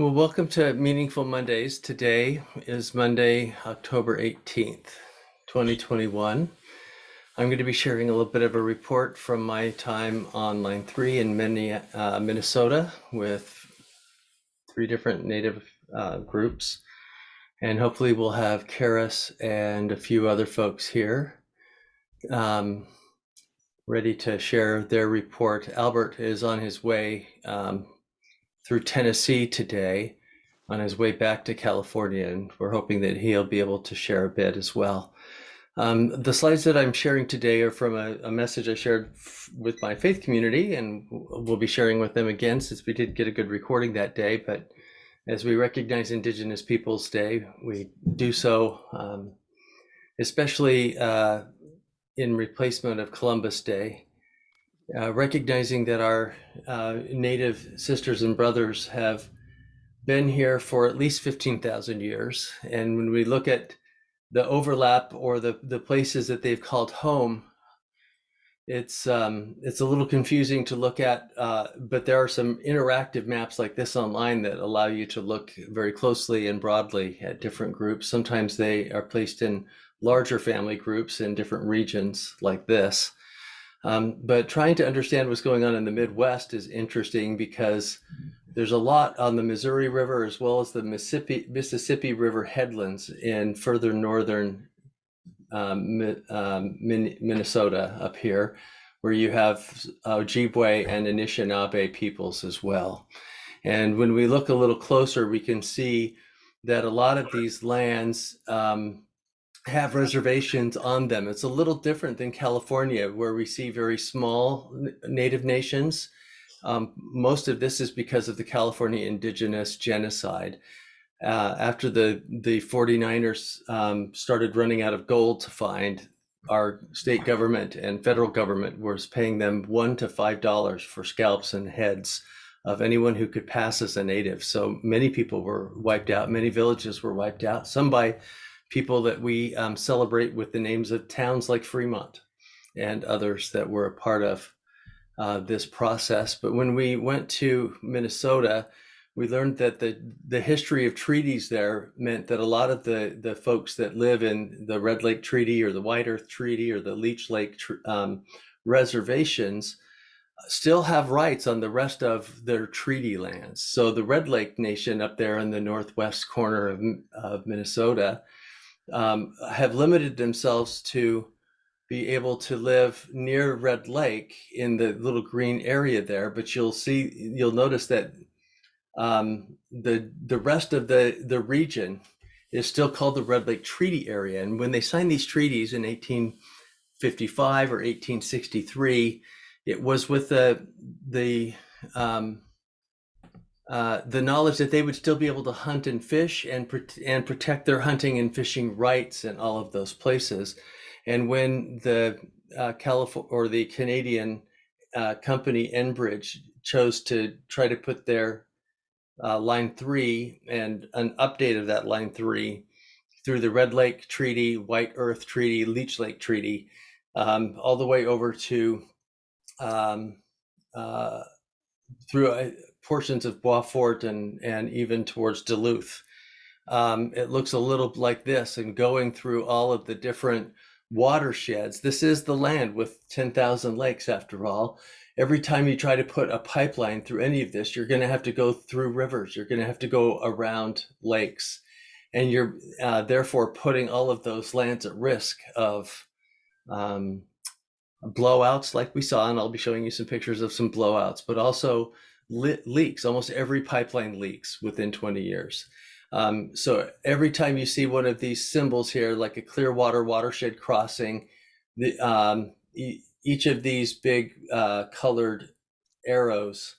Well, welcome to Meaningful Mondays. Today is Monday, October 18th, 2021. I'm going to be sharing a little bit of a report from my time on Line 3 in Minnesota with three different Native groups. And hopefully we'll have Keris and a few other folks here ready to share their report. Albert is on his way through Tennessee today on his way back to California, and we're hoping that he'll be able to share a bit as well. The slides that I'm sharing today are from a message I shared with my faith community, and we'll be sharing with them again since we did get a good recording that day. But as we recognize Indigenous Peoples Day, we do so especially in replacement of Columbus Day, recognizing that our Native sisters and brothers have been here for at least 15,000 years. And when we look at the overlap or the places that they've called home, it's a little confusing to look at, but there are some interactive maps like this online that allow you to look very closely and broadly at different groups. Sometimes they are placed in larger family groups in different regions like this. But trying to understand what's going on in the Midwest is interesting because there's a lot on the Missouri River as well as the Mississippi River headlands in further northern Minnesota up here, where you have Ojibwe and Anishinaabe peoples as well. And when we look a little closer, we can see that a lot of these lands have reservations on them. It's a little different than California, where we see very small Native nations. Most of this is because of the California indigenous genocide. After the 49ers started running out of gold to find, our state government and federal government was paying them $1 to $5 for scalps and heads of anyone who could pass as a native. So many people were wiped out. Many villages were wiped out, some by people that we celebrate with the names of towns like Fremont and others that were a part of this process. But when we went to Minnesota, we learned that the history of treaties there meant that a lot of the folks that live in the Red Lake Treaty or the White Earth Treaty or the Leech Lake reservations still have rights on the rest of their treaty lands. So the Red Lake Nation up there in the northwest corner of Minnesota have limited themselves to be able to live near Red Lake in the little green area there, but you'll notice that the rest of the region is still called the Red Lake Treaty Area. And when they signed these treaties in 1855 or 1863, it was with the knowledge that they would still be able to hunt and fish and protect their hunting and fishing rights in all of those places. And when the Canadian company Enbridge chose to try to put their Line 3 and an update of that Line 3 through the Red Lake Treaty, White Earth Treaty, Leech Lake Treaty, all the way over to through portions of Beaufort and even towards Duluth. It looks a little like this, and going through all of the different watersheds. This is the land with 10,000 lakes after all. Every time you try to put a pipeline through any of this, you're going to have to go through rivers. You're going to have to go around lakes. And you're therefore putting all of those lands at risk of blowouts like we saw, and I'll be showing you some pictures of some blowouts, but also leaks. Almost every pipeline leaks within 20 years. So every time you see one of these symbols here, like a Clearwater watershed crossing, each of these big colored arrows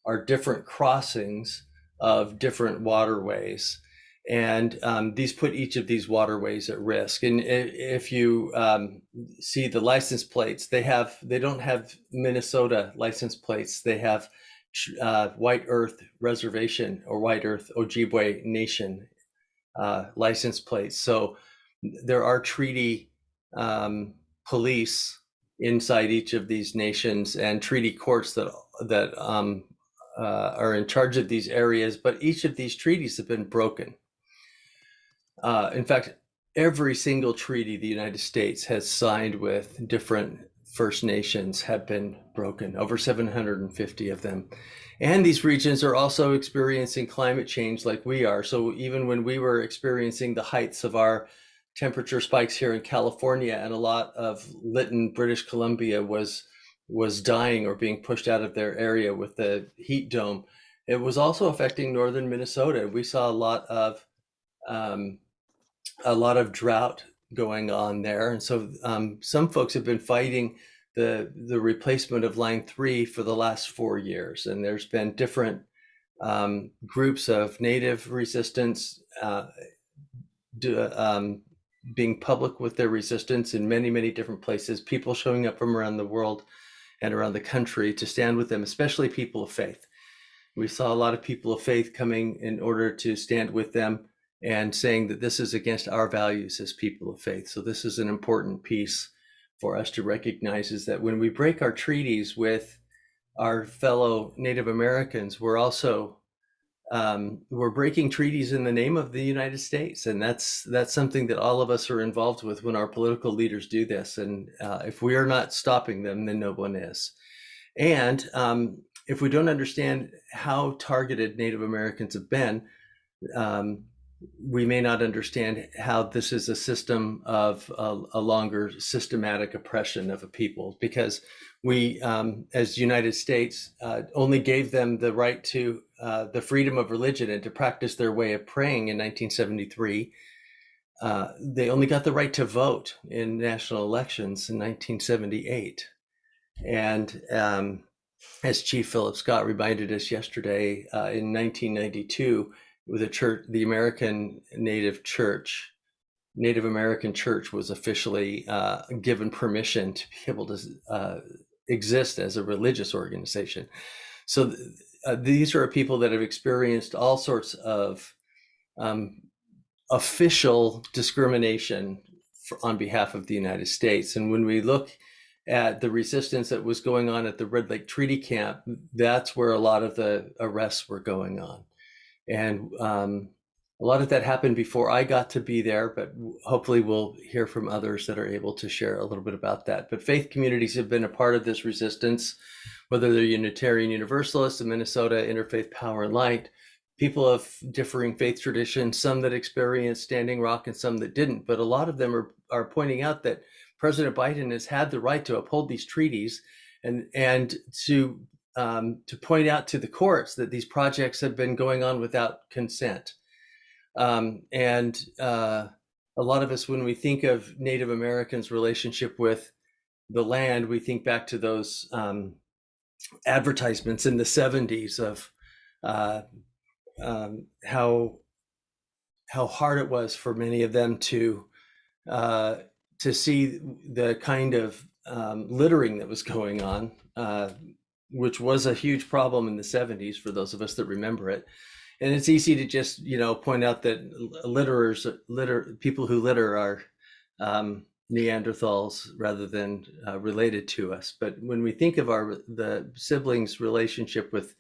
are different crossings of different waterways. And these put each of these waterways at risk. And if you see the license plates, they don't have Minnesota license plates. They have White Earth Reservation or White Earth Ojibwe Nation license plates. So there are treaty police inside each of these nations and treaty courts that are in charge of these areas, but each of these treaties have been broken. In fact, every single treaty the United States has signed with different First Nations have been broken, over 750 of them. And these regions are also experiencing climate change like we are. So even when we were experiencing the heights of our temperature spikes here in California, and a lot of Lytton, British Columbia was dying or being pushed out of their area with the heat dome, it was also affecting northern Minnesota. We saw a lot of drought going on there, and so some folks have been fighting the replacement of Line 3 for the last 4 years, and there's been different groups of Native resistance being public with their resistance in many, many different places, people showing up from around the world and around the country to stand with them, especially people of faith. We saw a lot of people of faith coming in order to stand with them and saying that this is against our values as people of faith. So this is an important piece for us to recognize, is that when we break our treaties with our fellow Native Americans, we're also we're breaking treaties in the name of the United States, and that's something that all of us are involved with when our political leaders do this. And if we are not stopping them, then no one is. And if we don't understand how targeted Native Americans have been, we may not understand how this is a system of a longer systematic oppression of a people, because we, as United States, only gave them the right to the freedom of religion and to practice their way of praying in 1973. They only got the right to vote in national elections in 1978. And as Chief Philip Scott reminded us yesterday, in 1992, with the American Native American Church was officially given permission to be able to exist as a religious organization. So these are people that have experienced all sorts of official discrimination on behalf of the United States. And when we look at the resistance that was going on at the Red Lake Treaty Camp, that's where a lot of the arrests were going on. And a lot of that happened before I got to be there, but hopefully we'll hear from others that are able to share a little bit about that. But faith communities have been a part of this resistance, whether they're Unitarian Universalists in Minnesota, Interfaith Power and Light, people of differing faith traditions, some that experienced Standing Rock and some that didn't. But a lot of them are pointing out that President Biden has had the right to uphold these treaties and to point out to the courts that these projects have been going on without consent. And a lot of us, when we think of Native Americans' relationship with the land, we think back to those advertisements in the 70s of how hard it was for many of them to see the kind of littering that was going on, which was a huge problem in the 70s for those of us that remember it. And it's easy to just, point out that people who litter are Neanderthals rather than related to us. But when we think of the siblings' relationship with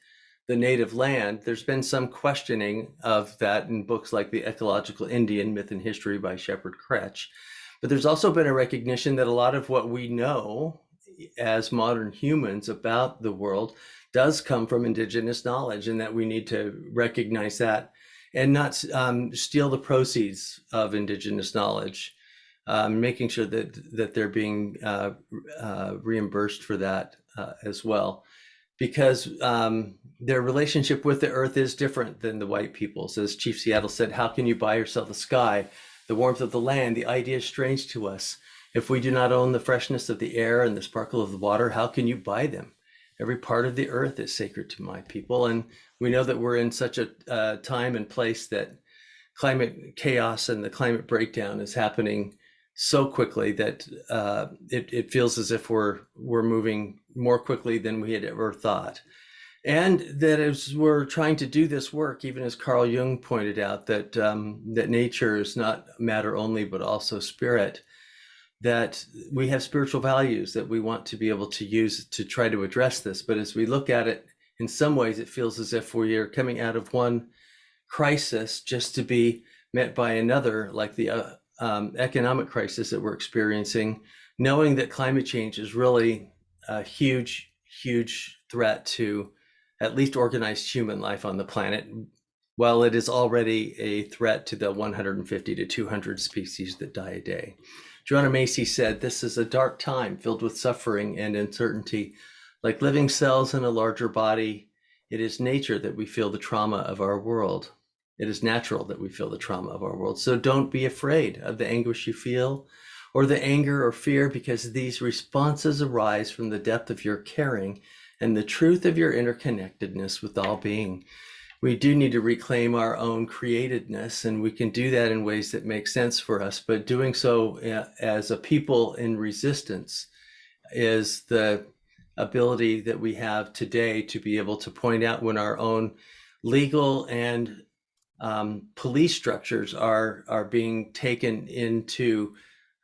the native land, there's been some questioning of that in books like The Ecological Indian, Myth and History by Shepard Kretsch. But there's also been a recognition that a lot of what we know as modern humans about the world does come from indigenous knowledge, and that we need to recognize that and not steal the proceeds of indigenous knowledge, making sure that they're being reimbursed for that as well, because their relationship with the earth is different than the white people's. As Chief Seattle said, how can you buy or sell the sky, the warmth of the land? The idea is strange to us. If we do not own the freshness of the air and the sparkle of the water, how can you buy them? Every part of the earth is sacred to my people. And we know that we're in such a time and place that climate chaos and the climate breakdown is happening so quickly that it feels as if we're moving more quickly than we had ever thought. And that as we're trying to do this work, even as Carl Jung pointed out, that nature is not matter only, but also spirit, that we have spiritual values that we want to be able to use to try to address this. But as we look at it in some ways it feels as if we are coming out of one crisis just to be met by another, like the economic crisis that we're experiencing, knowing that climate change is really a huge, huge threat to at least organized human life on the planet, while it is already a threat to the 150 to 200 species that die a day. Joanna Macy said, "This is a dark time filled with suffering and uncertainty. Like living cells in a larger body, it is nature that we feel the trauma of our world. It is natural that we feel the trauma of our world. So don't be afraid of the anguish you feel or the anger or fear, because these responses arise from the depth of your caring and the truth of your interconnectedness with all being." We do need to reclaim our own createdness, and we can do that in ways that make sense for us, but doing so as a people in resistance is the ability that we have today to be able to point out when our own legal and police structures are being taken into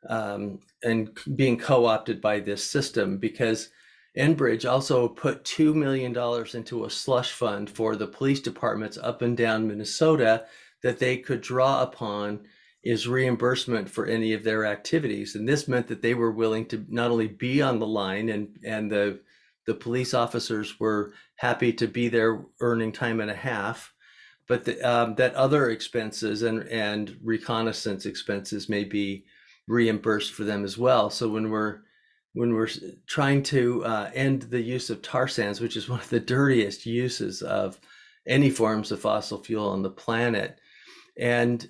and being co-opted by this system, because Enbridge also put $2 million into a slush fund for the police departments up and down Minnesota that they could draw upon is reimbursement for any of their activities. And this meant that they were willing to not only be on the line, and the police officers were happy to be there earning time and a half, but that other expenses and reconnaissance expenses may be reimbursed for them as well. So when we're trying to end the use of tar sands, which is one of the dirtiest uses of any forms of fossil fuel on the planet, and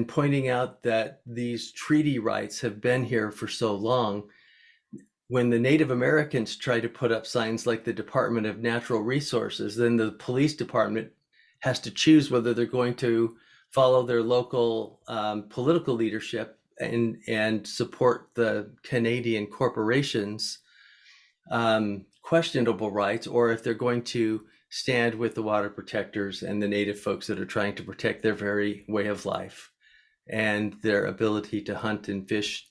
pointing out that these treaty rights have been here for so long, when the Native Americans try to put up signs like the Department of Natural Resources, then the police department has to choose whether they're going to follow their local political leadership and support the Canadian corporations' questionable rights, or if they're going to stand with the water protectors and the native folks that are trying to protect their very way of life and their ability to hunt and fish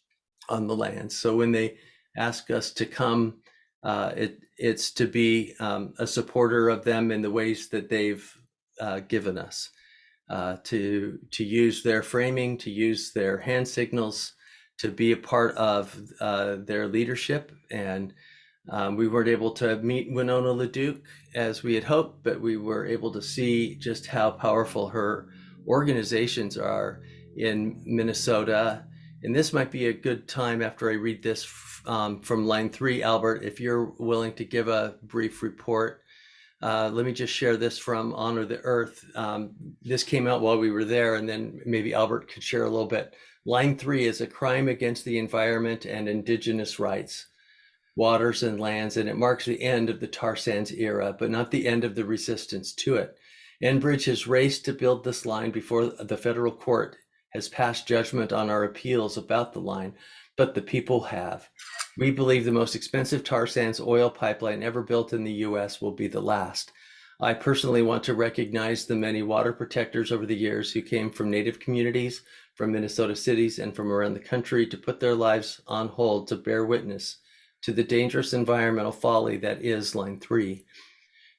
on the land. So when they ask us to come, it's to be a supporter of them in the ways that they've given us. To use their framing, to use their hand signals, to be a part of their leadership. And we weren't able to meet Winona LaDuke as we had hoped, but we were able to see just how powerful her organizations are in Minnesota. And this might be a good time, after I read this from line 3, Albert, if you're willing to give a brief report. Let me just share this from Honor the Earth. This came out while we were there, and then maybe Albert could share a little bit. Line 3 is a crime against the environment and indigenous rights, waters and lands, and it marks the end of the tar sands era, but not the end of the resistance to it. Enbridge has raced to build this line before the federal court has passed judgment on our appeals about the line, but the people have. We believe the most expensive tar sands oil pipeline ever built in the US will be the last. I personally want to recognize the many water protectors over the years who came from Native communities, from Minnesota cities, and from around the country to put their lives on hold to bear witness to the dangerous environmental folly that is Line 3.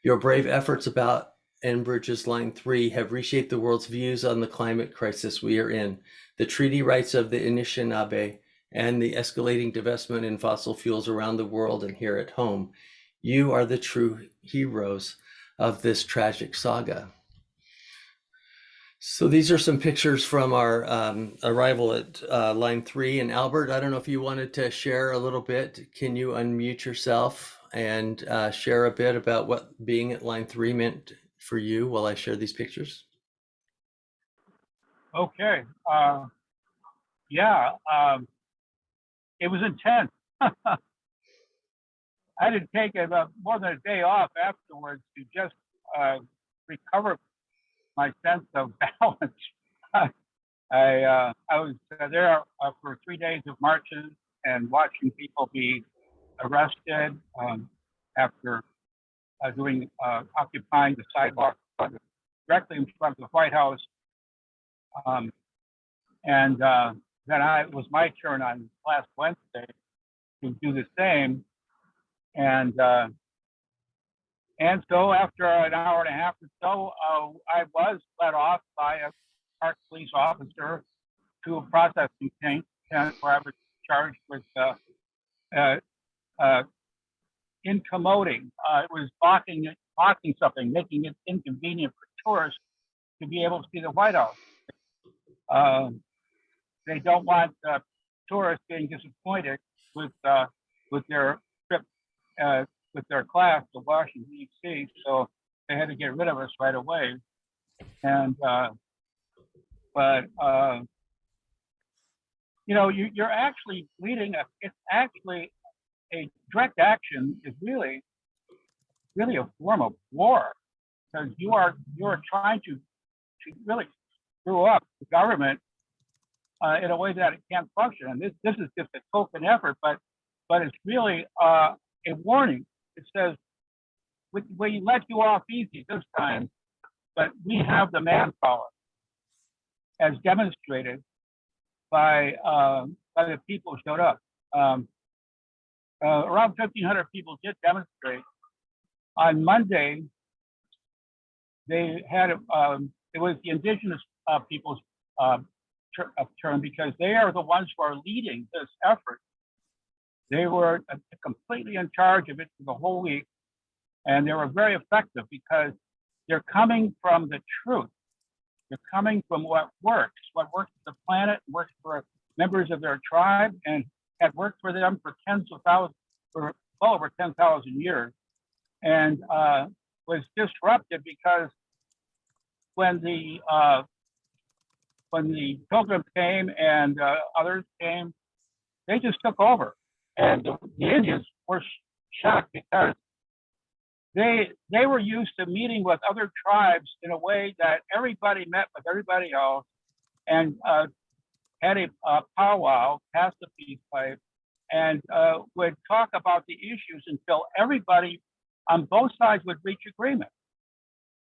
Your brave efforts about Enbridge's Line 3 have reshaped the world's views on the climate crisis we are in, the treaty rights of the Anishinaabe, and the escalating divestment in fossil fuels around the world and here at home. You are the true heroes of this tragic saga. So these are some pictures from our arrival at Line 3. And Albert, I don't know if you wanted to share a little bit. Can you unmute yourself and share a bit about what being at Line 3 meant for you while I share these pictures? Okay. It was intense. I had to take more than a day off afterwards to just recover my sense of balance. I was there for 3 days of marches and watching people be arrested after occupying the sidewalk directly in front of the White House. Then it was my turn on last Wednesday to do the same, and And so after an hour and a half or so, I was let off by a park police officer to a processing tank where I was charged with incommoding. It was blocking something, making it inconvenient for tourists to be able to see the White House. They don't want tourists being disappointed with their trip with their class to Washington D.C. So they had to get rid of us right away. And you know, you're actually leading it's actually a direct action is really a form of war, because you are trying to really screw up the government in a way that it can't function. And this is just a token effort, but it's really a warning. It says, we let you off easy this time, but we have the manpower, as demonstrated by the people who showed up. Around 1,500 people did demonstrate. On Monday, they had it was the indigenous people's term, because they are the ones who are leading this effort. They were completely in charge of it for the whole week, and they were very effective because they're coming from the truth. They're coming from what works for the planet, works for members of their tribe, and had worked for them for tens of thousands, for well over 10,000 years, and was disrupted because when the Pilgrims came and others came, they just took over. And the Indians were shocked because they were used to meeting with other tribes in a way that everybody met with everybody else and had a powwow, passed the peace pipe, and would talk about the issues until everybody on both sides would reach agreement.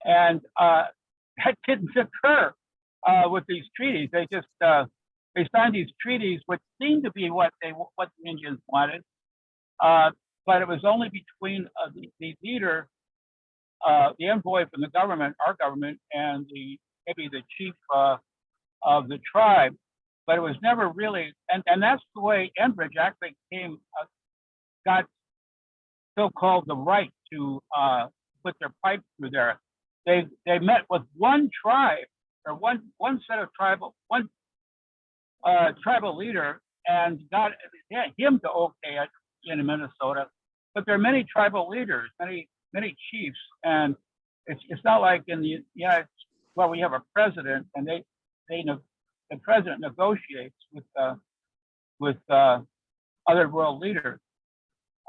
And that didn't occur with these treaties. They just they signed these treaties, which seemed to be what the Indians wanted, but it was only between the leader, the envoy from the government, our government, and maybe the chief of the tribe. But it was never really, and that's the way Enbridge actually got so-called the right to put their pipe through there. They met with one tribe or one set of tribal leader and got him to okay it in Minnesota. But there are many tribal leaders, many chiefs, and it's not like in the well, we have a president, and the president negotiates with other world leaders.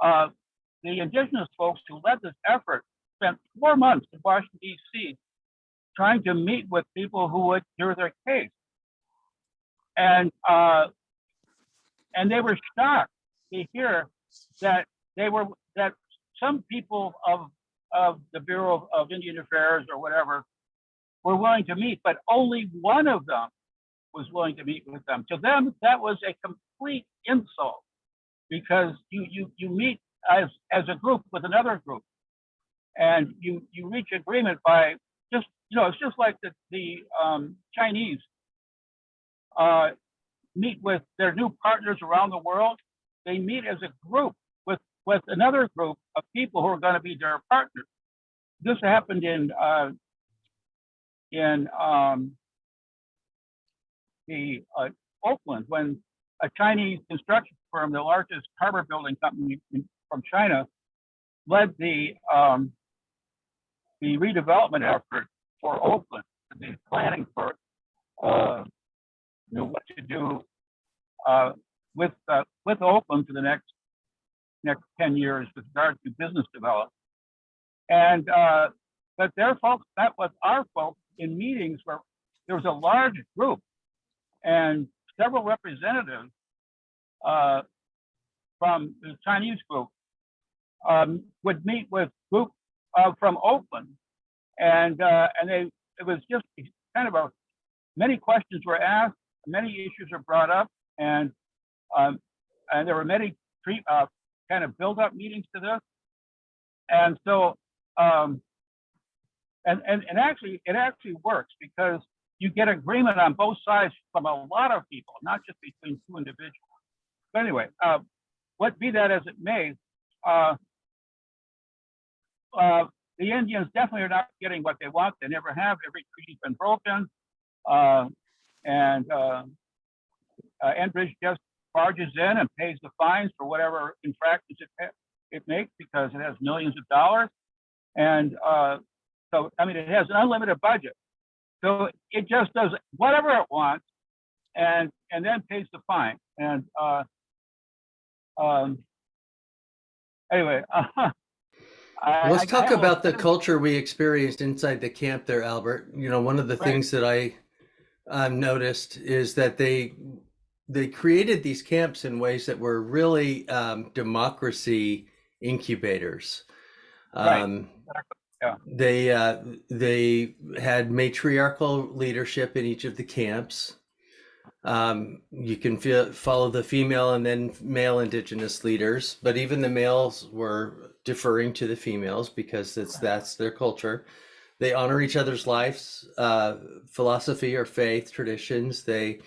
The indigenous folks who led this effort spent 4 months in Washington, D.C., trying to meet with people who would hear their case. And they were shocked to hear that some people of the Bureau of Indian Affairs or whatever were willing to meet, but only one of them was willing to meet with them. To them, that was a complete insult, because you meet as a group with another group, and you reach agreement by just, it's just like the Chinese meet with their new partners around the world. They meet as a group with another group of people who are going to be their partners. This happened in Oakland, when a Chinese construction firm, the largest harbor building company from China, led the redevelopment effort for Oakland, the planning for what to do with Oakland for the next 10 years with regard to business development. And but their folks met with our folks in meetings where there was a large group and several representatives from the Chinese group would meet with group from Oakland, and it was just kind of many questions were asked, many issues were brought up, and there were many kind of build-up meetings to this. And so and actually, it actually works because you get agreement on both sides from a lot of people, not just between two individuals. But anyway, what be that as it may, the Indians definitely are not getting what they want. They never have. Every treaty's been broken, and Enbridge just barges in and pays the fines for whatever infractions it makes because it has millions of dollars. And so, I mean, it has an unlimited budget. So it just does whatever it wants and then pays the fine. And anyway, let's talk about the culture we experienced inside the camp there, Albert. You know, one of the things that I noticed is that they created these camps in ways that were really democracy incubators. Yeah. They had matriarchal leadership in each of the camps. You can follow the female and then male indigenous leaders, but even the males were deferring to the females because that's their culture. They honor each other's lives, philosophy or faith traditions. They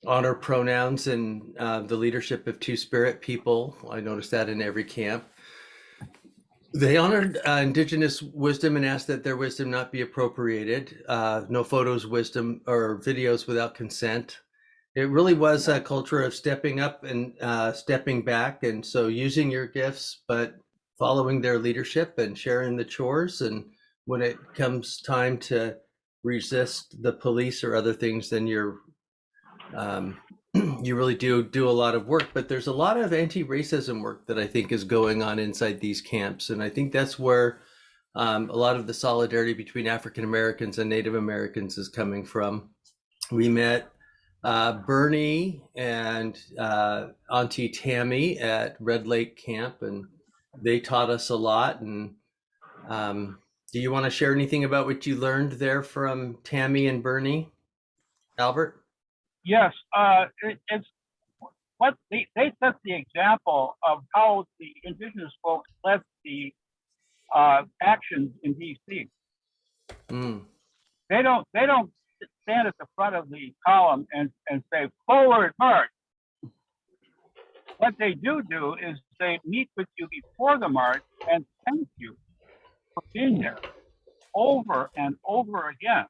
honor pronouns and the leadership of two-spirit people. I noticed that in every camp. They honored indigenous wisdom and asked that their wisdom not be appropriated. No photos, wisdom, or videos without consent. It really was a culture of stepping up and stepping back. And so using your gifts, but following their leadership and sharing the chores. And when it comes time to resist the police or other things, then you're you really do a lot of work. But there's a lot of anti-racism work that I think is going on inside these camps. And I think that's where a lot of the solidarity between African Americans and Native Americans is coming from. We met Bernie and Auntie Tammy at Red Lake Camp, and they taught us a lot. And do you want to share anything about what you learned there from Tammy and Bernie, Albert? Yes, it's what they set the example of how the indigenous folks led the actions in DC. They don't stand at the front of the column and say forward march. What they do is they meet with you before the march and thank you for being there over and over again.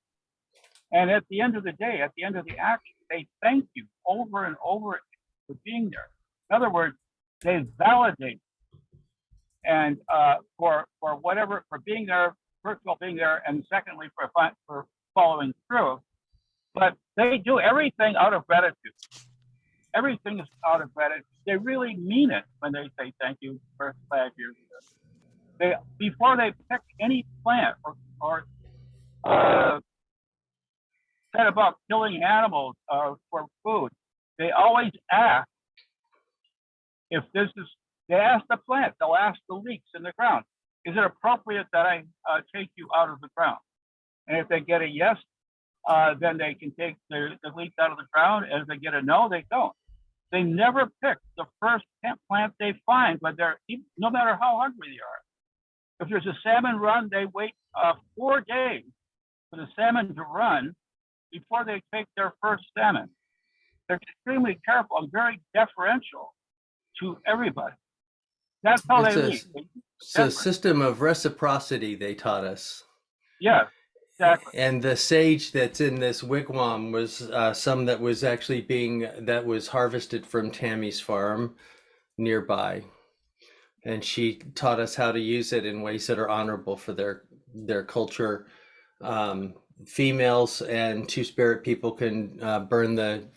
And at the end of the day, at the end of the action, they thank you over and over for being there. In other words, they validate and for whatever, for being there, first of all, being there, and secondly, for following through. But they do everything out of gratitude. Everything is out of gratitude. They really mean it when they say thank you for 5 years. Before they pick any plant or said about killing animals for food, they always ask if this is, they ask the plant, they'll ask the leeks in the ground, is it appropriate that I take you out of the ground? And if they get a yes, then they can take the leeks out of the ground. And if they get a no, they don't. They never pick the first plant they find, but no matter how hungry they are. If there's a salmon run, they wait 4 days for the salmon to run before they take their first salmon. They're extremely careful and very deferential to everybody. That's how they lead. It's a system of reciprocity, they taught us. Yes, exactly. And the sage that's in this wigwam was some that was actually that was harvested from Tammy's farm nearby. And she taught us how to use it in ways that are honorable for their culture. Females and two-spirit people can burn the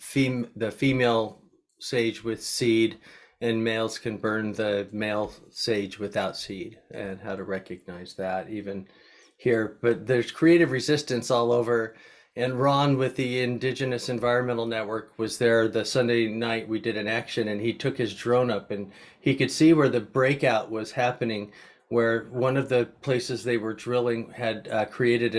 female sage with seed, and males can burn the male sage without seed, and how to recognize that even here. But there's creative resistance all over. And Ron with the Indigenous Environmental Network was there the Sunday night we did an action, and he took his drone up and he could see where the breakout was happening, where one of the places they were drilling had created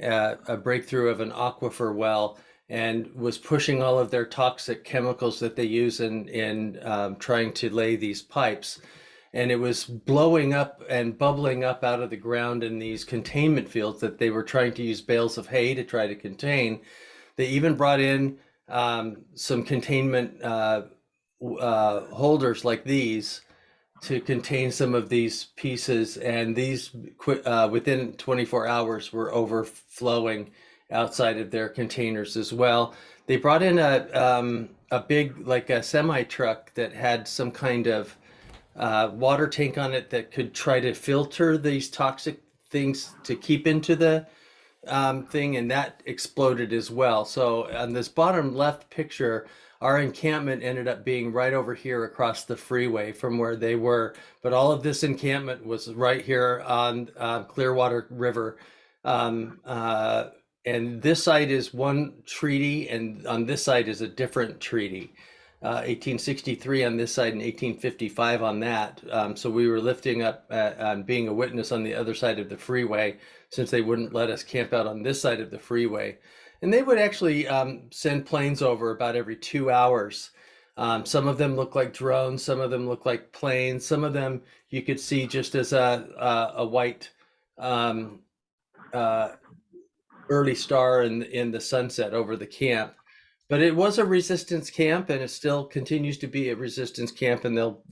a breakthrough of an aquifer well and was pushing all of their toxic chemicals that they use in trying to lay these pipes. and it was blowing up and bubbling up out of the ground in these containment fields that they were trying to use bales of hay to try to contain. They even brought in some containment holders like these to contain some of these pieces, and these within 24 hours were overflowing outside of their containers as well. They brought in a big, like a semi truck that had some kind of water tank on it that could try to filter these toxic things to keep into the thing, and that exploded as well. So on this bottom left picture, our encampment ended up being right over here across the freeway from where they were. But all of this encampment was right here on Clearwater River. And this side is one treaty, and on this side is a different treaty. 1863 on this side and 1855 on that. So we were lifting up on being a witness on the other side of the freeway, since they wouldn't let us camp out on this side of the freeway. And they would actually send planes over about every 2 hours. Some of them look like drones, some of them look like planes, some of them you could see just as a white early star in the sunset over the camp. But it was a resistance camp, and it still continues to be a resistance camp, and they'll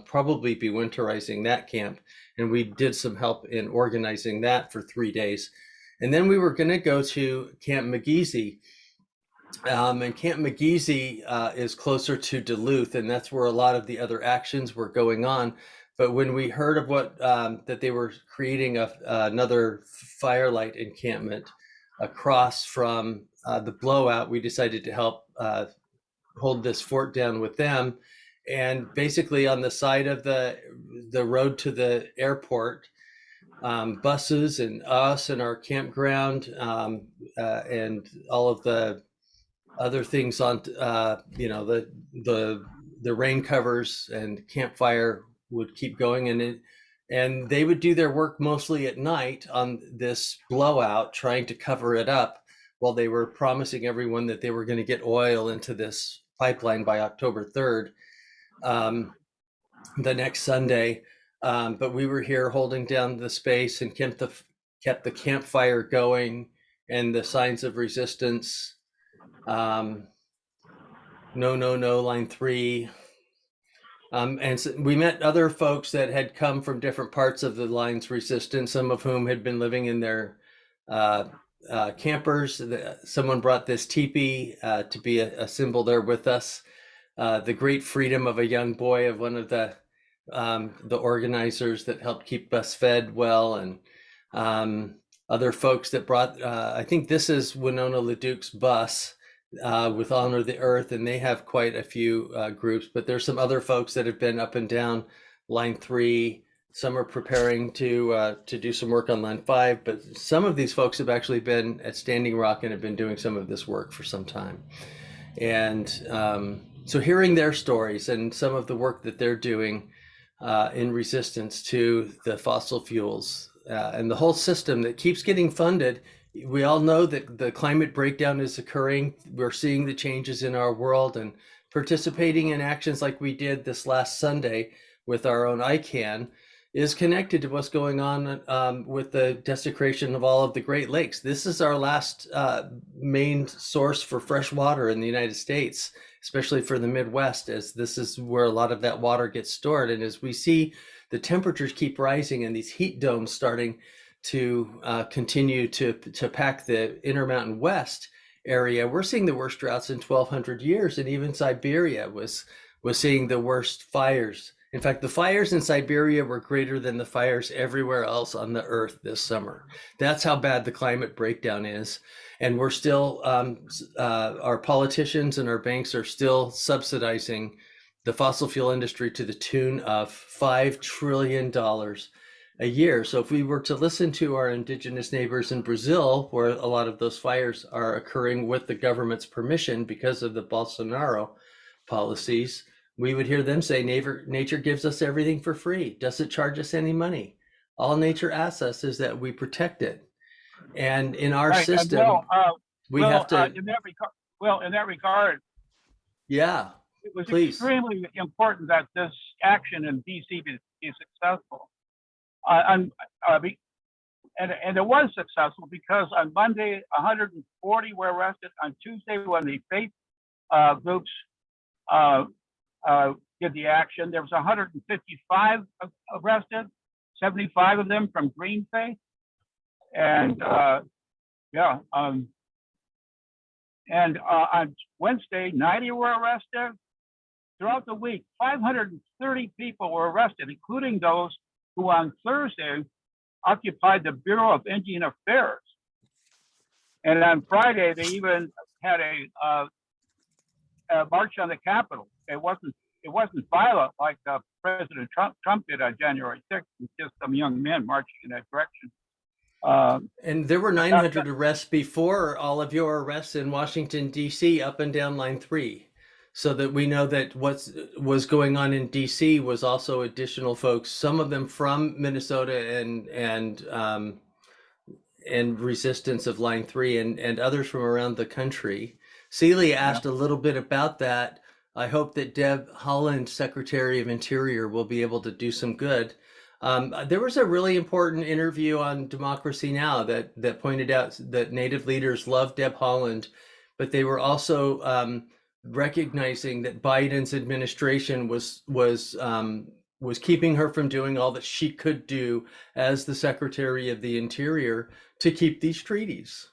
probably be winterizing that camp. And we did some help in organizing that for 3 days. And then we were going to go to Camp McGeezy. And Camp McGeezy is closer to Duluth, and that's where a lot of the other actions were going on. But when we heard of what that they were creating another firelight encampment across from the blowout, we decided to help hold this fort down with them. And basically on the side of the road to the airport, buses and us and our campground and all of the other things on, the rain covers and campfire would keep going, and they would do their work mostly at night on this blowout, trying to cover it up, while they were promising everyone that they were going to get oil into this pipeline by October 3rd, the next Sunday. But we were here holding down the space and kept the campfire going and the signs of resistance. No, line 3. And so we met other folks that had come from different parts of the line's resistance, some of whom had been living in their campers. Someone brought this teepee to be a symbol there with us. The great freedom of a young boy of one of the organizers that helped keep us fed well, and other folks that brought, I think this is Winona LeDuc's bus with Honor the Earth, and they have quite a few groups, but there's some other folks that have been up and down line 3. Some are preparing to do some work on line 5, but some of these folks have actually been at Standing Rock and have been doing some of this work for some time. And so hearing their stories and some of the work that they're doing in resistance to the fossil fuels and the whole system that keeps getting funded. We all know that the climate breakdown is occurring. We're seeing the changes in our world, and participating in actions like we did this last Sunday with our own ICANN is connected to what's going on with the desecration of all of the Great Lakes. This is our last main source for fresh water in the United States, especially for the Midwest, as this is where a lot of that water gets stored. And as we see the temperatures keep rising and these heat domes starting to continue to pack the Intermountain West area, we're seeing the worst droughts in 1,200 years, and even Siberia was seeing the worst fires. In fact, the fires in Siberia were greater than the fires everywhere else on the earth this summer. That's how bad the climate breakdown is. And we're still, our politicians and our banks are still subsidizing the fossil fuel industry to the tune of $5 trillion a year. So if we were to listen to our indigenous neighbors in Brazil, where a lot of those fires are occurring with the government's permission because of the Bolsonaro policies, we would hear them say, nature gives us everything for free, doesn't charge us any money. All nature asks us is that we protect it. And in our system, we have to. In that regard, yeah, it was please. extremely important that this action in DC be successful. And it was successful because on Monday, 140 were arrested. On Tuesday, when the faith groups did the action, there was 155 arrested, 75 of them from Green Faith. And and on Wednesday, 90 were arrested. Throughout the week, 530 people were arrested, including those who on Thursday occupied the Bureau of Indian Affairs. And on Friday, they even had a march on the Capitol. It wasn't violent like President Trump did on January 6th. It's just some young men marching in that direction. And there were 900 arrests before all of your arrests in Washington, D.C., up and down Line 3. So that we know that what was going on in D.C. was also additional folks, some of them from Minnesota and resistance of Line 3 and others from around the country. Celia asked a little bit about that. I hope that Deb Haaland, Secretary of Interior, will be able to do some good. There was a really important interview on Democracy Now! that pointed out that Native leaders love Deb Haaland, but they were also recognizing that Biden's administration was keeping her from doing all that she could do as the Secretary of the Interior to keep these treaties.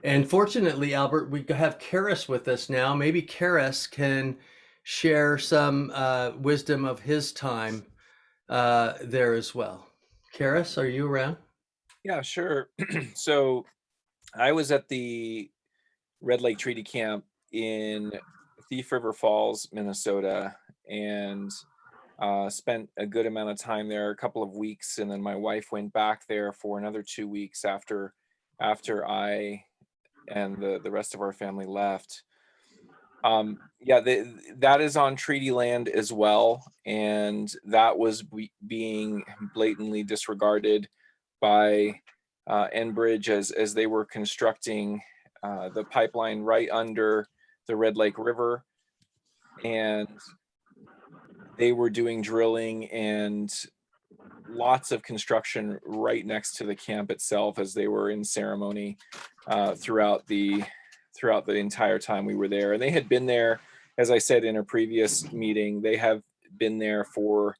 And fortunately, Albert, we have Keris with us now. Maybe Keris can share some wisdom of his time there as well. Keris, are you around? Yeah, sure. So I was at the Red Lake Treaty Camp in Thief River Falls, Minnesota, and spent a good amount of time there, a couple of weeks, and then my wife went back there for another 2 weeks after I and the rest of our family left. That is on treaty land as well, and that was being blatantly disregarded by Enbridge as they were constructing the pipeline right under the Red Lake River, and they were doing drilling and lots of construction right next to the camp itself as they were in ceremony throughout the entire time we were there. And they had been there, as I said in a previous meeting, they have been there for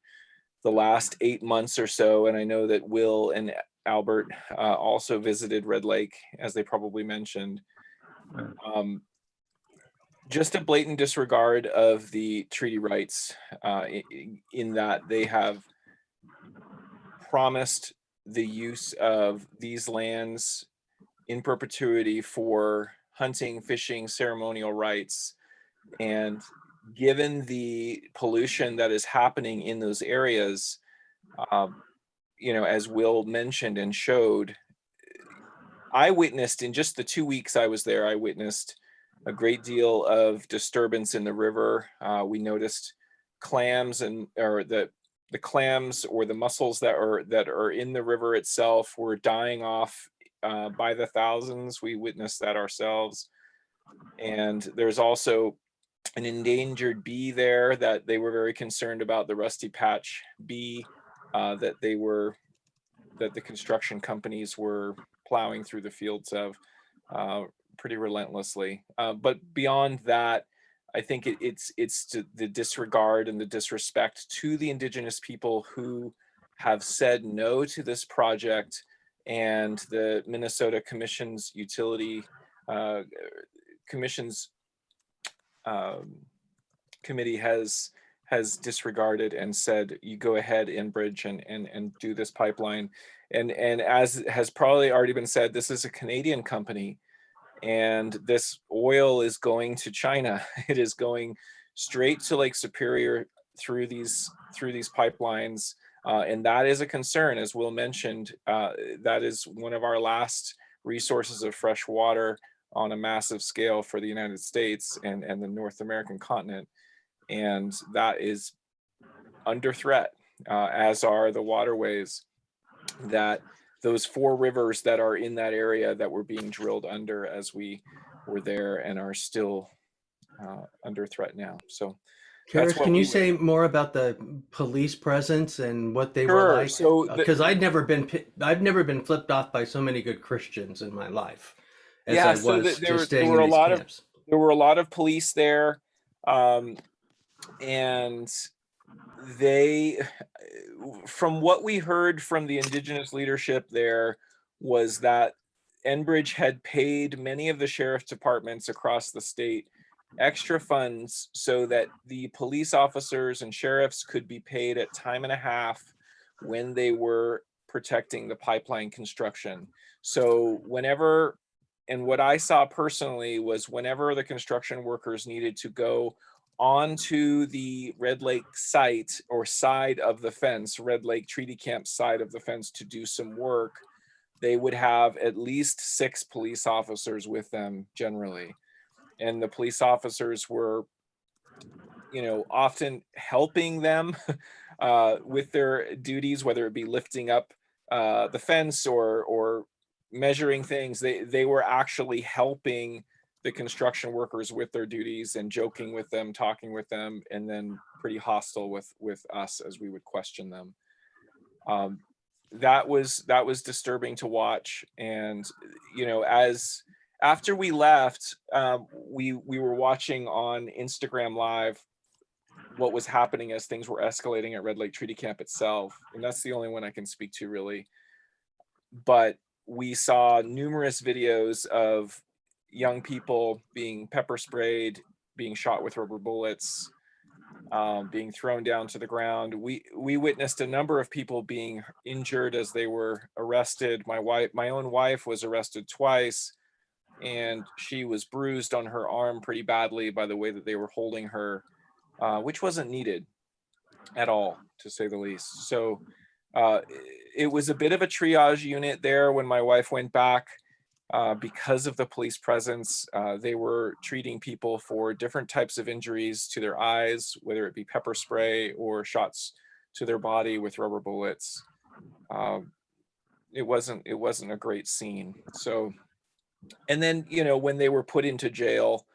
the last 8 months or so. And I know that Will and Albert also visited Red Lake, as they probably mentioned. Just a blatant disregard of the treaty rights in that they have promised the use of these lands in perpetuity for hunting, fishing, ceremonial rights. And given the pollution that is happening in those areas, as Will mentioned and showed, I witnessed in just the 2 weeks I was there, I witnessed a great deal of disturbance in the river. We noticed clams or the clams or the mussels that are in the river itself were dying off by the thousands. We witnessed that ourselves. And there's also an endangered bee there that they were very concerned about, the rusty patch bee that the construction companies were plowing through the fields of pretty relentlessly. But beyond that, I think it's the disregard and the disrespect to the indigenous people who have said no to this project, and the Minnesota Commission's committee has disregarded and said, you go ahead, Enbridge, and do this pipeline. And as has probably already been said, this is a Canadian company, and this oil is going to China. It is going straight to Lake Superior through these pipelines, and that is a concern, as Will mentioned. That is one of our last resources of fresh water on a massive scale for the United States and the North American continent, and that is under threat, as are the waterways that those 4 rivers that are in that area that were being drilled under as we were there and are still under threat now. So That's Keris, what can you we say more about the police presence and what they were Sure. like? So Because I've never been flipped off by so many good Christians in my life as yeah, I so was there just there staying were in a these lot of camps. police there, and they, from what we heard from the indigenous leadership there, was that Enbridge had paid many of the sheriff's departments across the state extra funds so that the police officers and sheriffs could be paid at time and a half when they were protecting the pipeline construction. So whenever, and what I saw personally was whenever the construction workers needed to go onto the Red Lake site or side of the fence, Red Lake Treaty Camp side of the fence, to do some work, they would have at least 6 police officers with them generally. And the police officers were, often helping them with their duties, whether it be lifting up the fence or measuring things. They were actually helping the construction workers with their duties and joking with them, talking with them, and then pretty hostile with us as we would question them. That was disturbing to watch. And as after we left, we were watching on Instagram Live what was happening as things were escalating at Red Lake Treaty Camp itself, and that's the only one I can speak to really. But we saw numerous videos of young people being pepper sprayed, being shot with rubber bullets, being thrown down to the ground. We witnessed a number of people being injured as they were arrested. My own wife was arrested twice, and she was bruised on her arm pretty badly by the way that they were holding her, which wasn't needed at all, to say the least. So it was a bit of a triage unit there when my wife went back. Because of the police presence, they were treating people for different types of injuries to their eyes, whether it be pepper spray or shots to their body with rubber bullets. It wasn't a great scene. So, and then, when they were put into jail,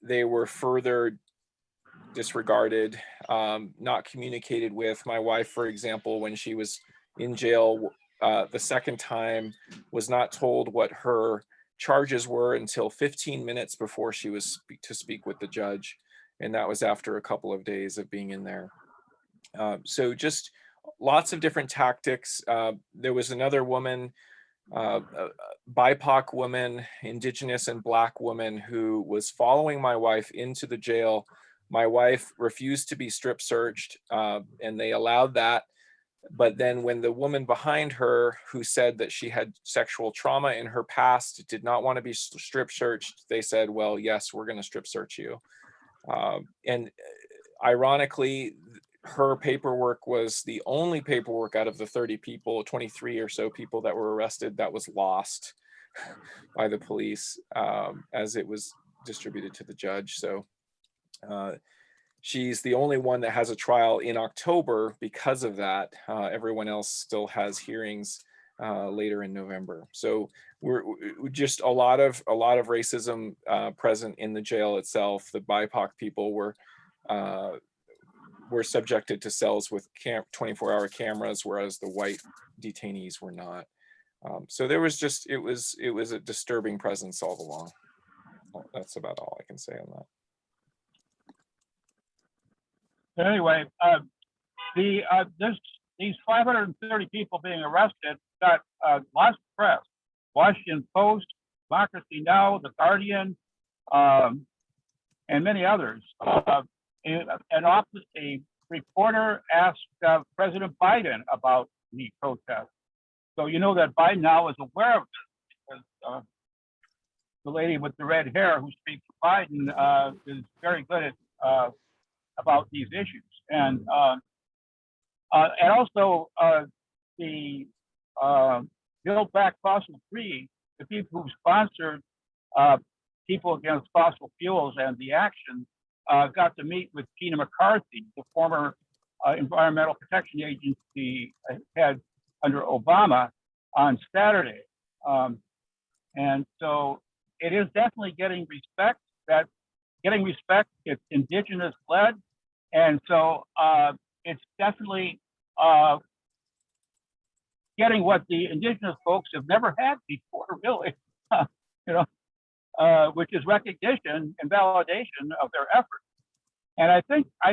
they were further disregarded, not communicated with. My wife, for example, when she was in jail the second time, was not told what her charges were until 15 minutes before she was to speak with the judge. And that was after a couple of days of being in there. So just lots of different tactics. There was another woman, a BIPOC woman, Indigenous and Black woman, who was following my wife into the jail. My wife refused to be strip searched, and they allowed that. But then when the woman behind her, who said that she had sexual trauma in her past, did not want to be strip searched, they said, well, yes, we're going to strip search you. And ironically, her paperwork was the only paperwork out of the 30 people, 23 or so people that were arrested, that was lost by the police as it was distributed to the judge. So she's the only one that has a trial in October because of that. Everyone else still has hearings later in November. So we're just a lot of racism present in the jail itself. The BIPOC people were subjected to cells with 24-hour cameras, whereas the white detainees were not. So there was just, it was a disturbing presence all along. Well, that's about all I can say on that. Anyway, these 530 people being arrested got lots of press. Washington Post, Democracy Now!, The Guardian, and many others. A reporter asked President Biden about the protest. So you know that Biden now is aware of this, because the lady with the red hair who speaks for Biden is very good at about these issues. And also the Build Back Fossil Free, the people who sponsored People Against Fossil Fuels and the action, got to meet with Gina McCarthy, the former Environmental Protection Agency head under Obama, on Saturday. And so it is definitely getting respect that getting respect. It's indigenous led, and so it's definitely getting what the indigenous folks have never had before, really. You know, which is recognition and validation of their efforts. And I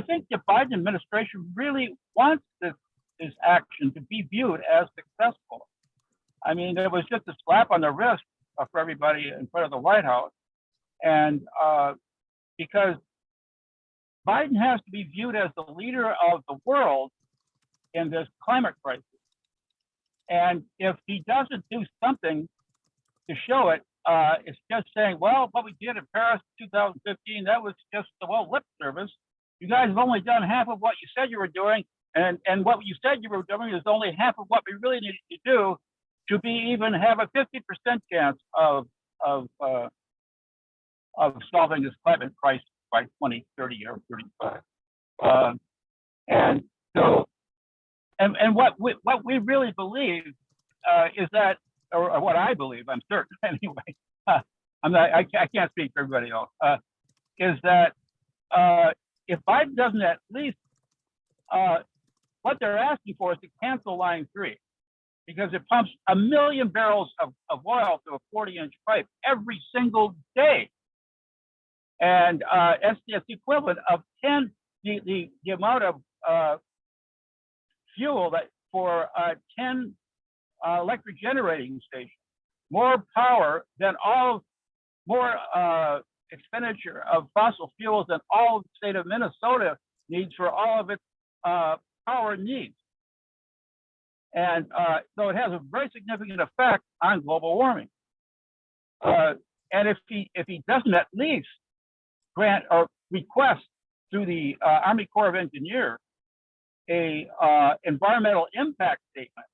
think the Biden administration really wants this action to be viewed as successful. I mean, there was just a slap on the wrist for everybody in front of the White House, and because Biden has to be viewed as the leader of the world in this climate crisis. And if he doesn't do something to show it, it's just saying, well, what we did in Paris in 2015, that was just lip service. You guys have only done half of what you said you were doing, and what you said you were doing is only half of what we really needed to do to even have a 50% chance of solving this climate crisis by 2030 or 35. And so, and what we really believe is that, or what I believe, I'm certain anyway, I can't speak for everybody else, is that if Biden doesn't at least, what they're asking for is to cancel Line 3, because it pumps 1 million barrels of oil through a 40-inch pipe every single day. And it's the equivalent of the amount of fuel that for 10 electric generating stations, more power than more expenditure of fossil fuels than all of the state of Minnesota needs for all of its power needs. And so it has a very significant effect on global warming. And if he doesn't at least grant or request through the Army Corps of Engineers a environmental impact statement,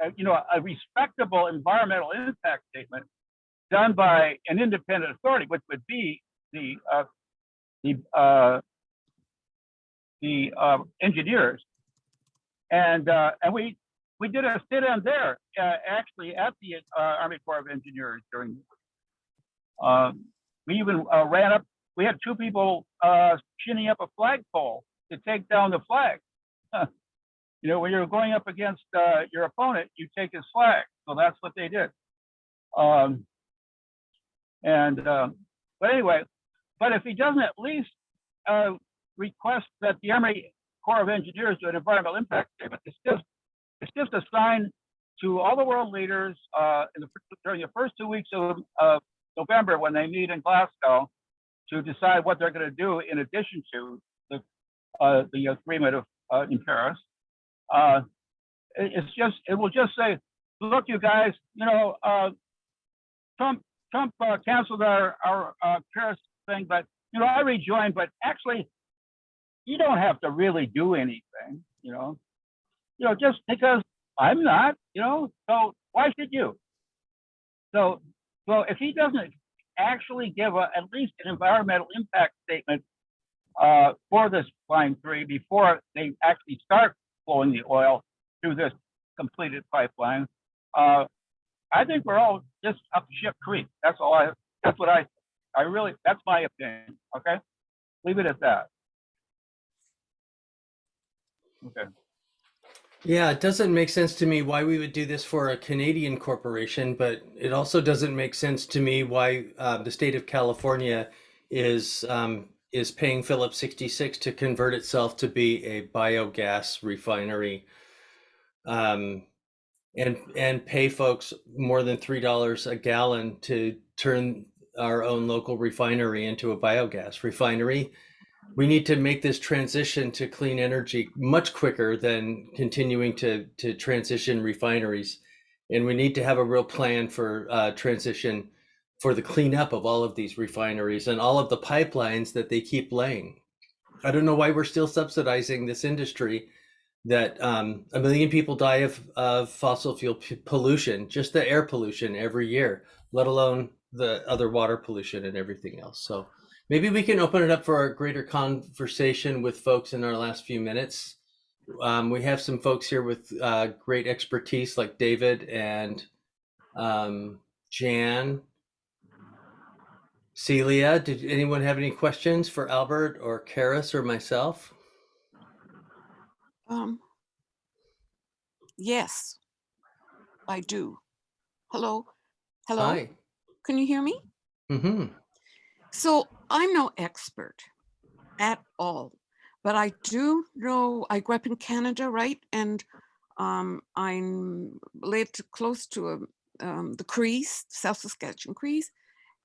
a respectable environmental impact statement done by an independent authority, which would be the engineers, and we did a sit-in there actually at the Army Corps of Engineers during. We even ran up. We had 2 people chinning up a flagpole to take down the flag. When you're going up against your opponent, you take his flag. So that's what they did. But anyway, but if he doesn't at least request that the Army Corps of Engineers do an environmental impact statement, it's just a sign to all the world leaders during the first 2 weeks of November when they meet in Glasgow to decide what they're going to do in addition to the agreement in Paris. It will just say, look, you guys, Trump canceled our Paris thing, but I rejoined. But actually, you don't have to really do anything, just because I'm not, So why should you? So if he doesn't actually give at least an environmental impact statement for this Line 3 before they actually start flowing the oil through this completed pipeline, I think we're all just up ship creek. That's what I really, that's my opinion. Okay. Leave it at that. Okay. Yeah, it doesn't make sense to me why we would do this for a Canadian corporation, but it also doesn't make sense to me why the state of California is paying Phillips 66 to convert itself to be a biogas refinery, and pay folks more than $3 a gallon to turn our own local refinery into a biogas refinery. We need to make this transition to clean energy much quicker than continuing to transition refineries. And we need to have a real plan for transition for the cleanup of all of these refineries and all of the pipelines that they keep laying. I don't know why we're still subsidizing this industry that 1 million people die of fossil fuel pollution, just the air pollution every year, let alone the other water pollution and everything else. So maybe we can open it up for a greater conversation with folks in our last few minutes. We have some folks here with great expertise like David and Jan. Celia, did anyone have any questions for Albert or Keris or myself? Yes, I do. Hello, hello. Hi. Can you hear me? Mm-hmm. So I'm no expert at all, but I do know I grew up in Canada, right? And I'm lived close to the Crees, South Saskatchewan Crees,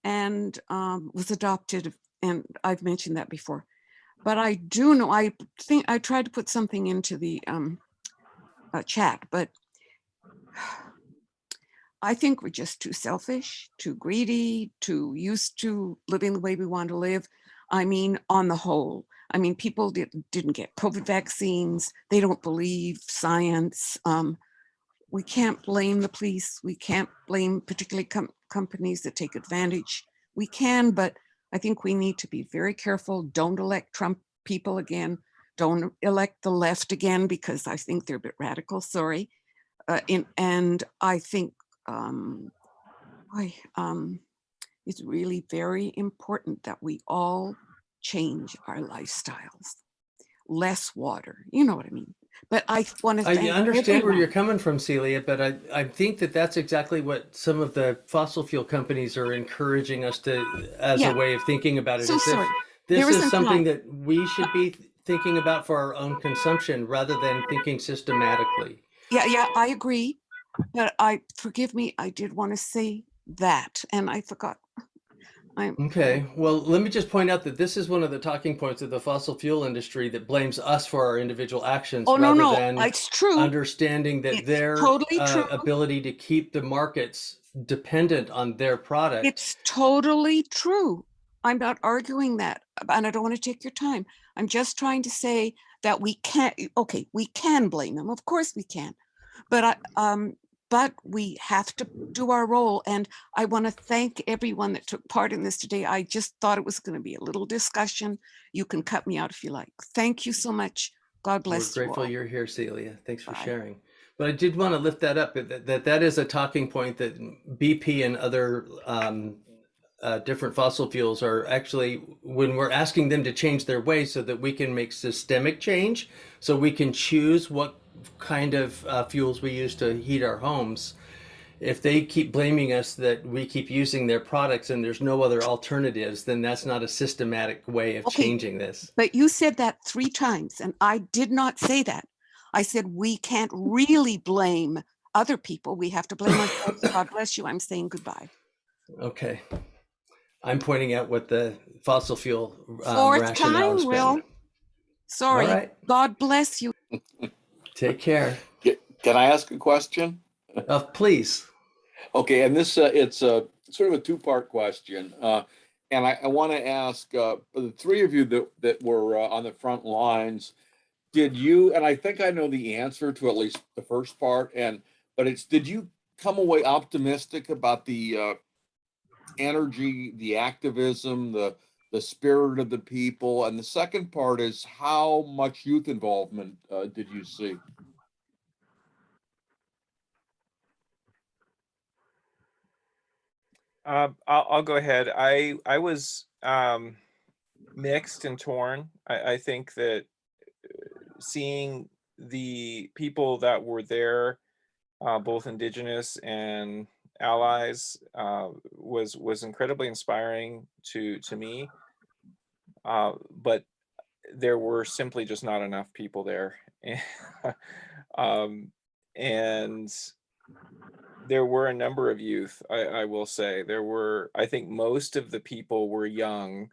and was adopted. And I've mentioned that before, but I do know. I think I tried to put something into the chat, but I think we're just too selfish, too greedy, too used to living the way we want to live. I mean, on the whole, I mean, people didn't get COVID vaccines. They don't believe science. We can't blame the police. We can't blame particularly companies that take advantage. We can, but I think we need to be very careful. Don't elect Trump people again. Don't elect the left again, because I think they're a bit radical, sorry. And I think it's really very important that we all change our lifestyles. Less water, you know what I mean? But I want to thank I understand where everyone. you're coming from, Celia, but I think that that's exactly what some of the fossil fuel companies are encouraging us to, as Yeah. a way of thinking about it, So as if sorry. this There is isn't something time. that we should be thinking about for our own consumption rather than thinking systematically. Yeah, I agree. But forgive me, I did want to say that, and I forgot. Okay, well, let me just point out that this is one of the talking points of the fossil fuel industry that blames us for our individual actions Oh, rather no, than it's true. understanding that It's their totally true. ability to keep the markets dependent on their product. It's totally true. I'm not arguing that, and I don't want to take your time. I'm just trying to say that we can't, okay, we can blame them. Of course we can. But we have to do our role. And I want to thank everyone that took part in this today. I just thought it was going to be a little discussion. You can cut me out if you like. Thank you so much. God bless you We're grateful all. you're here, Celia. Thanks for Bye. sharing. But I did want to lift that up, that is a talking point that BP and other different fossil fuels are actually, when we're asking them to change their ways so that we can make systemic change, so we can choose what kind of fuels we use to heat our homes. If they keep blaming us that we keep using their products and there's no other alternatives, then that's not a systematic way of Okay. changing this. But you said that 3 times, and I did not say that. I said we can't really blame other people. We have to blame ourselves. God bless you. I'm saying goodbye. Okay. I'm pointing out what the fossil fuel 4th rationale has time, Will. been. Sorry. All right. God bless you. Take care. Can I ask a question? Please. Okay, and this it's a sort of a two-part question, and I want to ask the 3 of you that were on the front lines. Did you? And I think I know the answer to at least the first part. Did you come away optimistic about the energy, the activism, the spirit of the people? And the second part is, how much youth involvement did you see? I'll go ahead. I was mixed and torn. I think that seeing the people that were there, both Indigenous and allies, was incredibly inspiring to me. But there were simply just not enough people there. And there were a number of youth, I will say. I think most of the people were young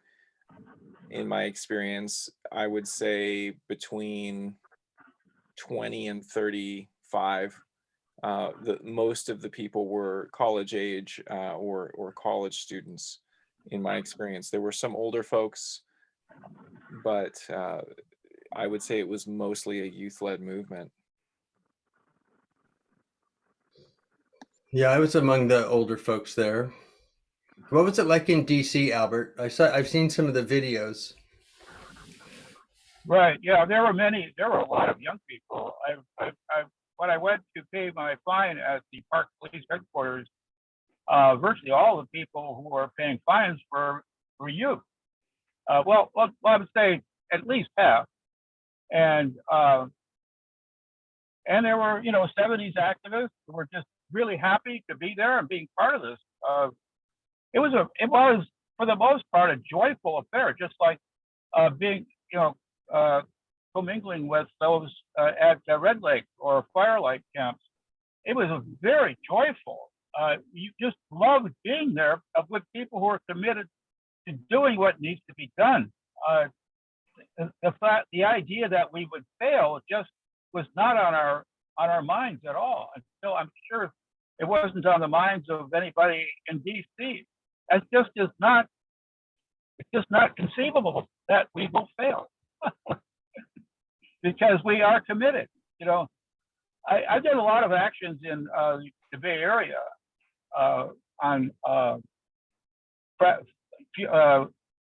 in my experience. I would say between 20 and 35. Most of the people were college age or college students in my experience. There were some older folks, but I would say it was mostly a youth-led movement. Yeah, I was among the older folks there. What was it like in DC, Albert? I've seen some of the videos. Right. Yeah, there were a lot of young people. When I went to pay my fine at the park police headquarters, virtually all the people who were paying fines were were youth. Well, I would say at least half. And there were, 70s activists who were just really happy to be there and being part of this. It was for the most part a joyful affair, just like being, commingling with those at Red Lake or Firelight camps. It was a very joyful. You just loved being there with people who are committed to doing what needs to be done. The idea that we would fail just was not on our minds at all. Until I'm sure it wasn't on the minds of anybody in DC. It's just not conceivable that we will fail because we are committed. I did a lot of actions in the Bay Area on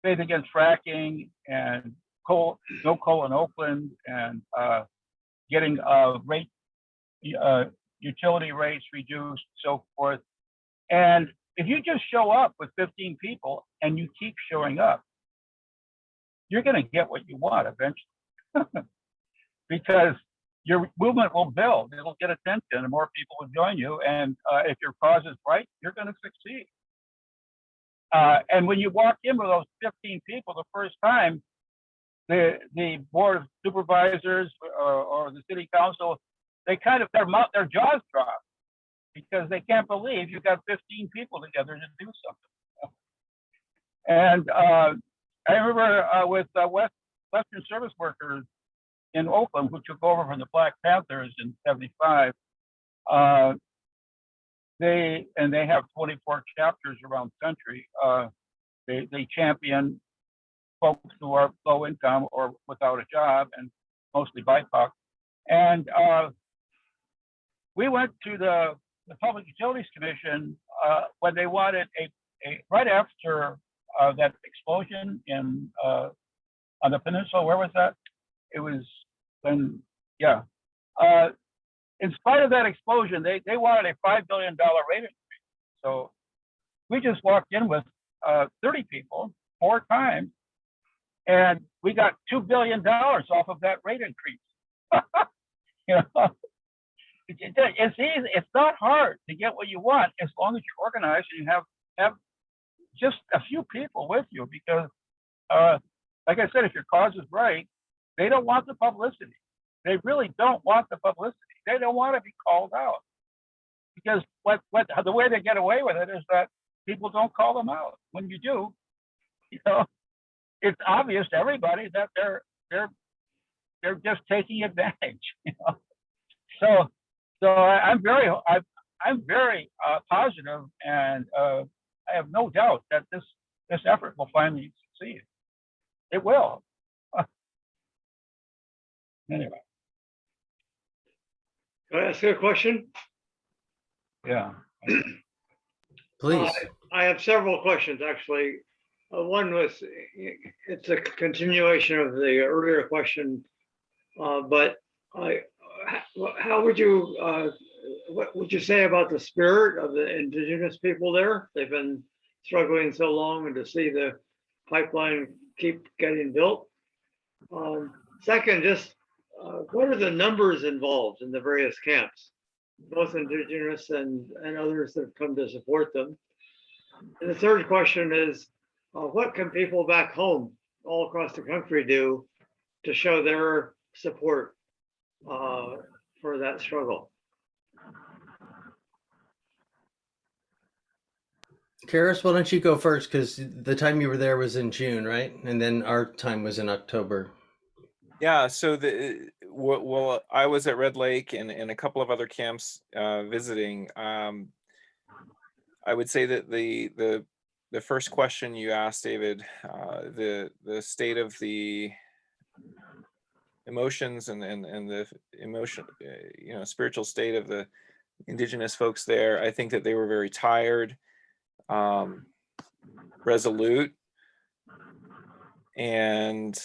faith against fracking and no coal in Oakland, and getting utility rates reduced, so forth. And if you just show up with 15 people and you keep showing up, you're going to get what you want eventually, because your movement will build. It'll get attention, and more people will join you. And if your cause is right, you're going to succeed. And when you walk in with those 15 people the first time, the board of supervisors or the city council, they kind of their jaws drop because they can't believe you've got 15 people together to do something. And I remember with Western Service Workers in Oakland, who took over from the Black Panthers in '75. They have 24 chapters around the country. They champion folks who are low income or without a job, and mostly BIPOC. And we went to the Public Utilities Commission when they wanted a right after that explosion on the peninsula. Where was that? It was when, yeah. In spite of that explosion, they wanted a $5 billion rate increase. So we just walked in with 30 people 4 times, and we got $2 billion off of that rate increase. It's easy. It's not hard to get what you want as long as you're organized and you have just a few people with you. Because, like I said, if your cause is right, they don't want the publicity. They really don't want the publicity. They don't want to be called out, because the way they get away with it is that people don't call them out. When you do, it's obvious to everybody that they're just taking advantage. So I'm very positive, and I have no doubt that this effort will finally succeed. It will. Anyway. Can I ask you a question? Yeah. Please. I have several questions, actually. One was, it's a continuation of the earlier question, but how would you, what would you say about the spirit of the indigenous people there? They've been struggling so long, and to see the pipeline keep getting built. Second, just what are the numbers involved in the various camps, both indigenous and others that have come to support them? And the third question is, what can people back home all across the country do to show their support for that struggle? Keris, why don't you go first? Because the time you were there was in June, right? And then our time was in October. Yeah. So well, I was at Red Lake and a couple of other camps visiting. I would say that the first question you asked, David, the state of the emotions and the emotion, spiritual state of the indigenous folks there. I think that they were very tired, resolute, and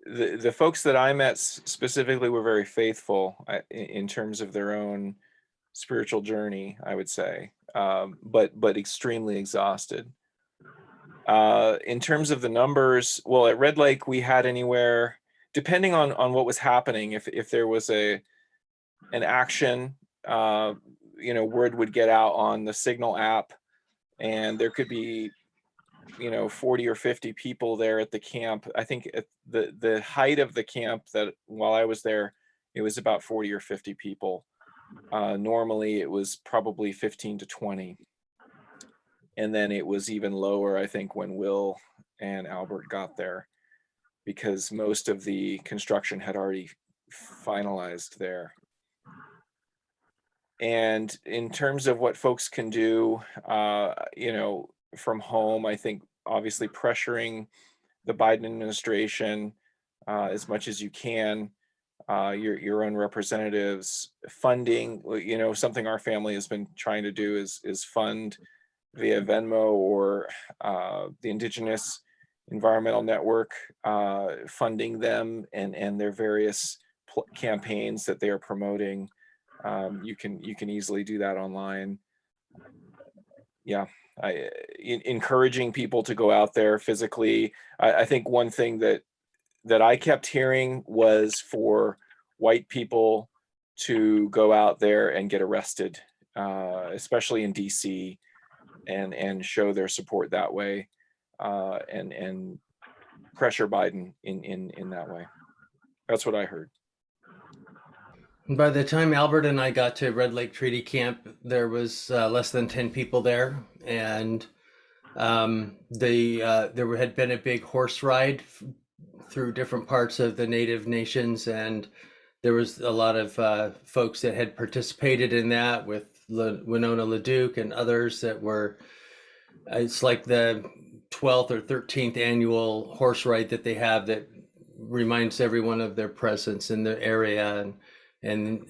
the folks that I met specifically were very faithful in terms of their own spiritual journey, I would say, but extremely exhausted. In terms of the numbers, well, at Red Lake, we had anywhere, depending on what was happening, if there was an action, word would get out on the Signal app, and there could be 40 or 50 people there at the camp. I think at the height of the camp, that while I was there, it was about 40 or 50 people. Normally it was probably 15 to 20. And then it was even lower, I think, when Will and Albert got there, because most of the construction had already finalized there. And in terms of what folks can do, from home, I think obviously pressuring the Biden administration as much as you can, your own representatives, funding, something our family has been trying to do is fund via Venmo or the Indigenous Environmental Network, funding them and their various campaigns that they are promoting. You can easily do that online. Yeah, encouraging people to go out there physically. I think one thing that I kept hearing was for white people to go out there and get arrested, especially in DC, and show their support that way, and pressure Biden in that way. That's what I heard. By the time Albert and I got to Red Lake Treaty Camp, there was less than 10 people there, and there had been a big horse ride through different parts of the Native nations, and there was a lot of folks that had participated in that with Winona LaDuke and others that were, it's like the 12th or 13th annual horse ride that they have that reminds everyone of their presence in the area. And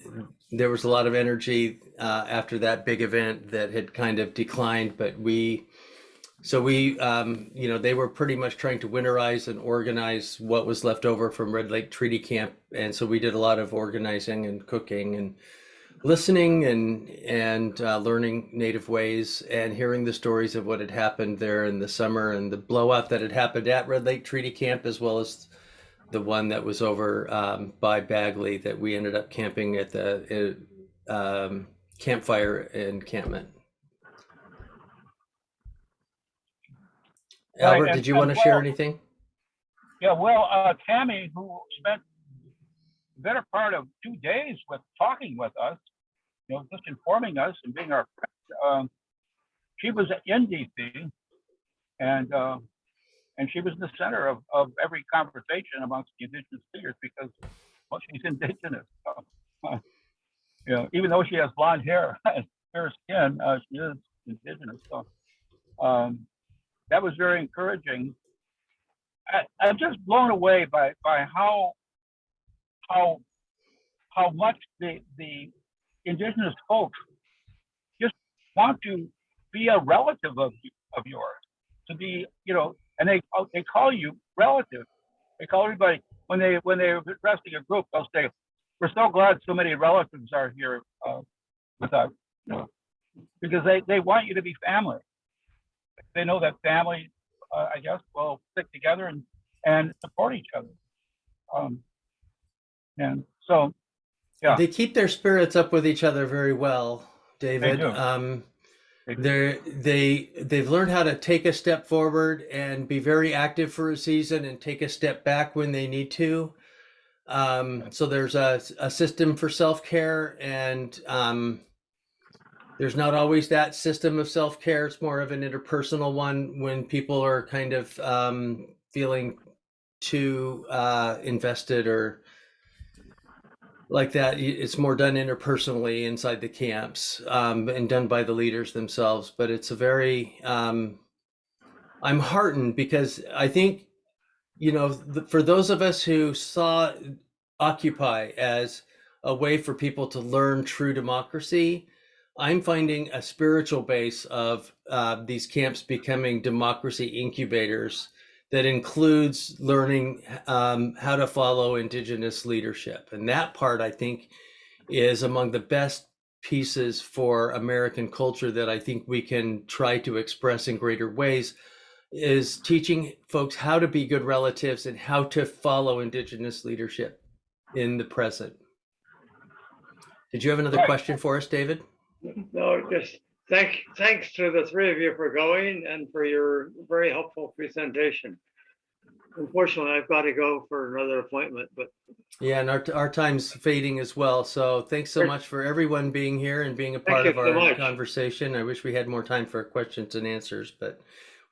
there was a lot of energy after that big event that had kind of declined, but they were pretty much trying to winterize and organize what was left over from Red Lake Treaty Camp. And so we did a lot of organizing and cooking and listening and learning Native ways and hearing the stories of what had happened there in the summer and the blowout that had happened at Red Lake Treaty Camp, as well as the one that was over by Bagley that we ended up camping at the campfire encampment. Albert, did you want to share anything? Yeah, well, Tammy, who spent the better part of 2 days talking with us, just informing us and being our friend, she was in DC, and she was in the center of every conversation amongst the Indigenous leaders because, well, she's Indigenous. So, even though she has blonde hair and fair skin, she is Indigenous. So that was very encouraging. I'm just blown away by how much the Indigenous folks just want to be a relative of yours, to be, and they call you relative. They call everybody when they're addressing a group, they'll say, "We're so glad so many relatives are here with us," because they want you to be family. They know that family, I guess, will stick together and support each other. And so, yeah, they keep their spirits up with each other very well, David. They've learned how to take a step forward and be very active for a season and take a step back when they need to. So there's a system for self-care, and there's not always that system of self-care. It's more of an interpersonal one when people are kind of feeling too invested or like that. It's more done interpersonally inside the camps, and done by the leaders themselves. But it's a very, I'm heartened because I think, for those of us who saw Occupy as a way for people to learn true democracy, I'm finding a spiritual base of these camps becoming democracy incubators that includes learning how to follow Indigenous leadership. And that part, I think, is among the best pieces for American culture that I think we can try to express in greater ways, is teaching folks how to be good relatives and how to follow Indigenous leadership in the present. Did you have another question for us, David? No, just thanks to the three of you for going and for your very helpful presentation. Unfortunately, I've got to go for another appointment, but Yeah, and our time's fading as well. So thanks so much for everyone being here and being a Thank part you of so our much. conversation. I wish we had more time for questions and answers, but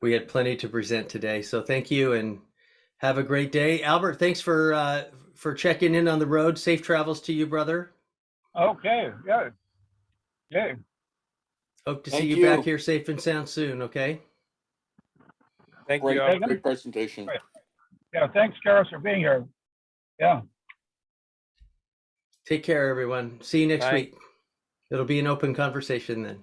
we had plenty to present today. So thank you and have a great day. Albert, thanks for checking in on the road. Safe travels to you, brother. Okay, yeah. Yeah. Hope to Thank see you you. back here safe and sound soon, okay? Thank Great, you, Albert. great presentation. Right. Yeah, thanks, Keris, for being here. Yeah. Take care, everyone. See you next Bye. week. It'll be an open conversation then.